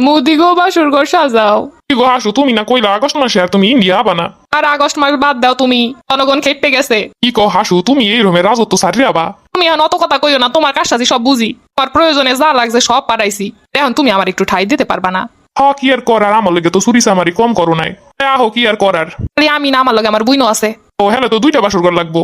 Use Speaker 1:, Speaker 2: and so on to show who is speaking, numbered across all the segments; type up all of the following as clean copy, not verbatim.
Speaker 1: মুদি গো বাসর ঘর সাজাও।
Speaker 2: কি গো হাসু, তুমি না কইলা আগস্ট মাসে আর তুমি ইন্ডিয়া আবা না?
Speaker 1: আর আগস্ট মাস বাদ দাও তুমি, জনগণ খেপে গেছে।
Speaker 2: কি কো হাসু, তুমি এই রকমের রাজত্ব সারিয়ে আবা?
Speaker 1: তুমি এখন অত কথা কইও না, তোমার কাজটাজি সব বুঝি, তোমার প্রয়োজনে যা লাগছে সব পাঠাইছি, এখন তুমি আমার একটু ঠাই দিতে পারবা না?
Speaker 2: কি আর করার, আমার লগে তো চুরি চামারি কম করো নাই। আহো কি আর করার।
Speaker 1: খালি আমি না, আমার লগে আমার বুইনো আছে।
Speaker 2: ও হ্যালো, তো 2টা বাসর ঘর লাগবো।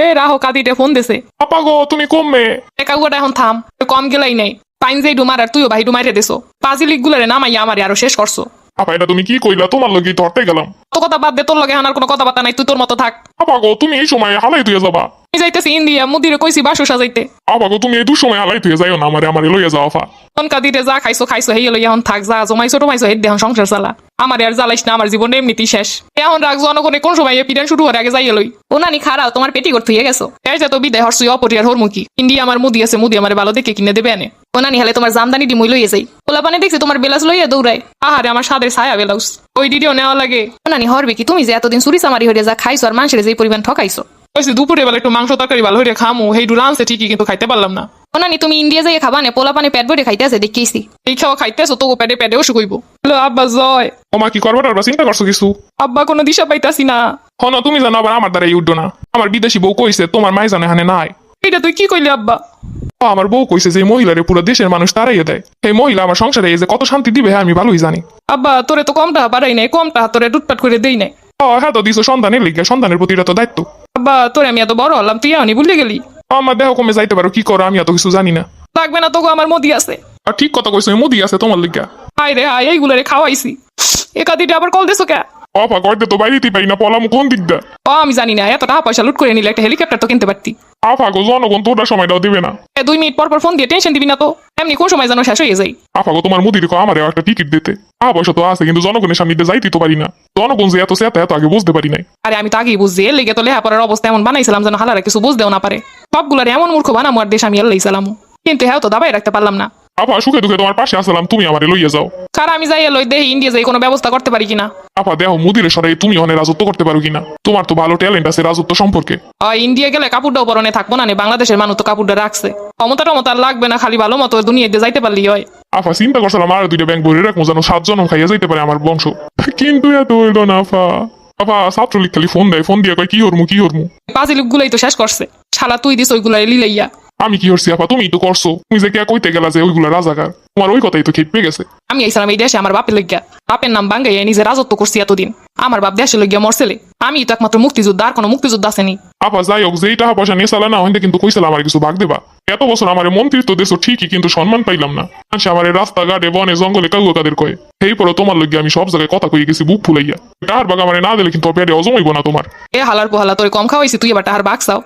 Speaker 1: এ রাহো কাদিতে ফোন দিছে।
Speaker 2: আপা গো তুমি কমবে।
Speaker 1: একাগুয়াটা এখন থাম, কম গেলাই নাই। পাইন যে ডুমার আর তুইও ভাই ডুমাইতে দিছো, পাজিলিক গুলারে নামাইয়া আমারে আরো শেষ করছো।
Speaker 2: আপা এটা তুমি কি কইলা? তোমার লগে ধরতে গেলাম।
Speaker 1: তো কথা বাদ দে, তোর লগে এখন আর কোনো কথাবার্তা নাই, তুই তোর মতো থাক।
Speaker 2: আপা গো তুমি এই সময় হালাই তুই যাবা?
Speaker 1: আমি যাইতেছি ইন্ডিয়া, মুদিরে কইছি বাসু সাজাইতে।
Speaker 2: আপা গো তুমি এই দুসময় হালাই তুই যাইও না, আমারে লইয়া যাও আপা।
Speaker 1: তনকা দিতে যা খাইছো খাইছো, হেই লই এখন থাক, যা জমাইছো টমাইছো হেই দেহন সংসার চালা। আমার আর জ্বালাইস না, আমার জীবন এমনিতেই শেষ। এখন রাখ, জনগণে কোন সময় পিডান শুরু হওয়ার আগে যাইয়ে লই। ও নানি খারাও, তোমার পেটি করতে হয়ে গেছো। এই যে তো বিদায় হরসুই অপরিয়ার হরমুখী। ইন্ডিয়া আমার মুদি আছে, মুদি আমার ভালো দেখে কিনে দেবে আনে। ও নানি হালে তোমার জামদানি ডিমই লইয়ে যাই। ওলা পানে দেখছি তোমার বেলাস লইয়া দৌড়ায়। আহারে আমার সাদের ছায়া বেলাউস, ওই ডিডিও নেওয়া লাগে। ও নানি হরবে কি, তুমি যে এতদিন চুরি চামারি হইয়া যা খাইছো আর মানুষের যে পরিমাণ ঠকাইছো।
Speaker 2: ওইসে দুপুরে বেলা একটু মাংস তরকারি ভালো হইরে খামু, হেই ডু রানছে ঠিকই, কিন্তু খাইতে পারলাম না।
Speaker 1: ও নানি তুমি ইন্ডিয়া যাইয়ে খাবা না, পোলা পানে পেট ভরে খাইতে আছে দেখেছি।
Speaker 2: এই খাওয়া খাইতেছো তো পেটে পেটে অসুখ হইব।
Speaker 1: আব্বা জয়।
Speaker 2: ওমা কি করবার ওরা চিন্তা করছো কিছু?
Speaker 1: আব্বা কোনো দিশা পাইতাছি না।
Speaker 2: হন তুমি জানো আবার আমার দ্বারা উঠো না। আমার বিদেশি বউ কইছে তোমার মাই জানে হানে নাই।
Speaker 1: এটা তুই কি কইলি আব্বা?
Speaker 2: আমার বউ কইছে যে মহিলারে পুরো দেশের মানুষ তারাইয়ে দেয়। এই মহিলা আমার সংসারে এই যে কত শান্তি দিবে আমি ভালোই জানি।
Speaker 1: আব্বা তোরে তো কম টাকা পারাই নাই, কম টাকা তোরে টুটপাট করে দেই নাই।
Speaker 2: হ্যাঁ তো দিছো সন্তানের লিগে, সন্তানের প্রতি এটা তো দায়িত্ব।
Speaker 1: আব্বা তোরে আমি এত বড় হলাম, তুই এখনই ভুলে গেলি।
Speaker 2: আমার দেহ কমে যাইতে পারো, কি করো আমি এত কিছু জানি না।
Speaker 1: লাগবে না তোকে, আমার মোদি আছে।
Speaker 2: আর ঠিক কথা কইছো, মুদি আছে তোমার লিগা।
Speaker 1: হাই রে হাই, এইগুলারে খাওয়াইছি। একাদিটা আবার কল দিছো কে?
Speaker 2: অপা করতে তো বাইরেতেই পারি না, পলাম কোন দিকটা।
Speaker 1: আমি জানি না, এত টাকা পয়সা লুট করে নিলে একটা হেলিকপ্টার তো কিনতে পারতি।
Speaker 2: আফা গো জনগণ তোটা সময়টাও দিবে না।
Speaker 1: 2 মিনিট পর পর ফোন দিয়ে টেনশন দিবি না তো, এমনি কোন সময় যেন শেষ হয়ে যায়।
Speaker 2: আফা গো তোমার মুদি দেখো আমারও একটা টিকিট দিতে। পয়সা তো আছে, কিন্তু জনগণের সামনে দিয়ে যাইতে তো পারি না। জনগণ যে এত সেটা এত আগে বুঝতে পারি নাই।
Speaker 1: আরে আমি তো আগেই বুঝছি, এর লেগে তো লেহাপড়ার অবস্থা এমন বানাইছিলাম যেন হালারা কিছু বুঝতেও না পারে। সবগুলার এমন মূর্খ বানামো আর দেশ আমি এল্লাইছিলাম, কিন্তু হ্যাঁ তো দাবাই রাখতে পারলাম না।
Speaker 2: আপা সুখে দুঃখে তোমার পাশে আসলাম, তুমি আমারে লইয়া যাও।
Speaker 1: কারণ আমি যাই লই দেহি ইন্ডিয়া যাই কোনো ব্যবস্থা করতে পারি কিনা।
Speaker 2: আপা দেহ মুদিরে সরাই তুমি অনেক রাজত্ব করতে পারো কিনা। তোমার তো ভালো ট্যালেন্ট আছে রাজত্ব সম্পর্কে।
Speaker 1: ইন্ডিয়া গেলে কাপড়টাও পরনে থাকবো না, বাংলাদেশের মানুষ তো কাপড়টা রাখছে। ক্ষমতা টমতা লাগবে না, খালি ভালো মতো দুনিয়াতে যাইতে পারলি হয়।
Speaker 2: আফা চিন্তা করছিলাম আর 2টা ব্যাংক ভরে রাখবো, যেন 7 জনম খাইয়া যাইতে পারে আমার বংশ। কিন্তু এত হইল না আফা। আফা ছাত্রলীগ খালি ফোন দেয়, ফোন দিয়ে কয় কি হরমু কি হরমু।
Speaker 1: পাজিলিপ গুলাই তো শেষ করছে, শালা তুই দিস ওইগুলাই লিলাইয়া।
Speaker 2: আমি কি হরছি আপা? তুমি তো করছো। তুমি যে কে কইতে গেলা যে ওইগুলা রাজাকার, তোমার ওই কথাই তো খেপে গেছে।
Speaker 1: আমি আইসালাম এই দেশে আমার বাপের লইগা, বাপের নাম বাঙ্গাইয়া নিজে রাজত্ব করছি এতদিন। আমার বাপ দেশে লইগা মরছেলে, আমি তো একমাত্র মুক্তিযোদ্ধা, আর কোনো মুক্তিযোদ্ধা আসেনি।
Speaker 2: আপা যাই হোক, যেই টাকা পয়সা নিয়ে চালা না হইতে কিন্তু কইছিলাম আমার কিছু ভাগ দেবা। এত বছর আমার মন্ত্রিত্ব দেশ ঠিকই, কিন্তু সম্মান পাইলাম না। আমার রাস্তাঘাটে বনে জঙ্গলে কাউকে কাদের কয়ে। এই পরে তোমার লইগে আমি সব জায়গায় কথা কইয়ে গেছি বুক ফুলাইয়া। টাহার বাগ আমার না দিলে কিন্তু পেটে অজমাইব না তোমার।
Speaker 1: এ হালার পোহালা তোর কম খাওয়াইছি, তুই এবার টাহার বাঘ চাও।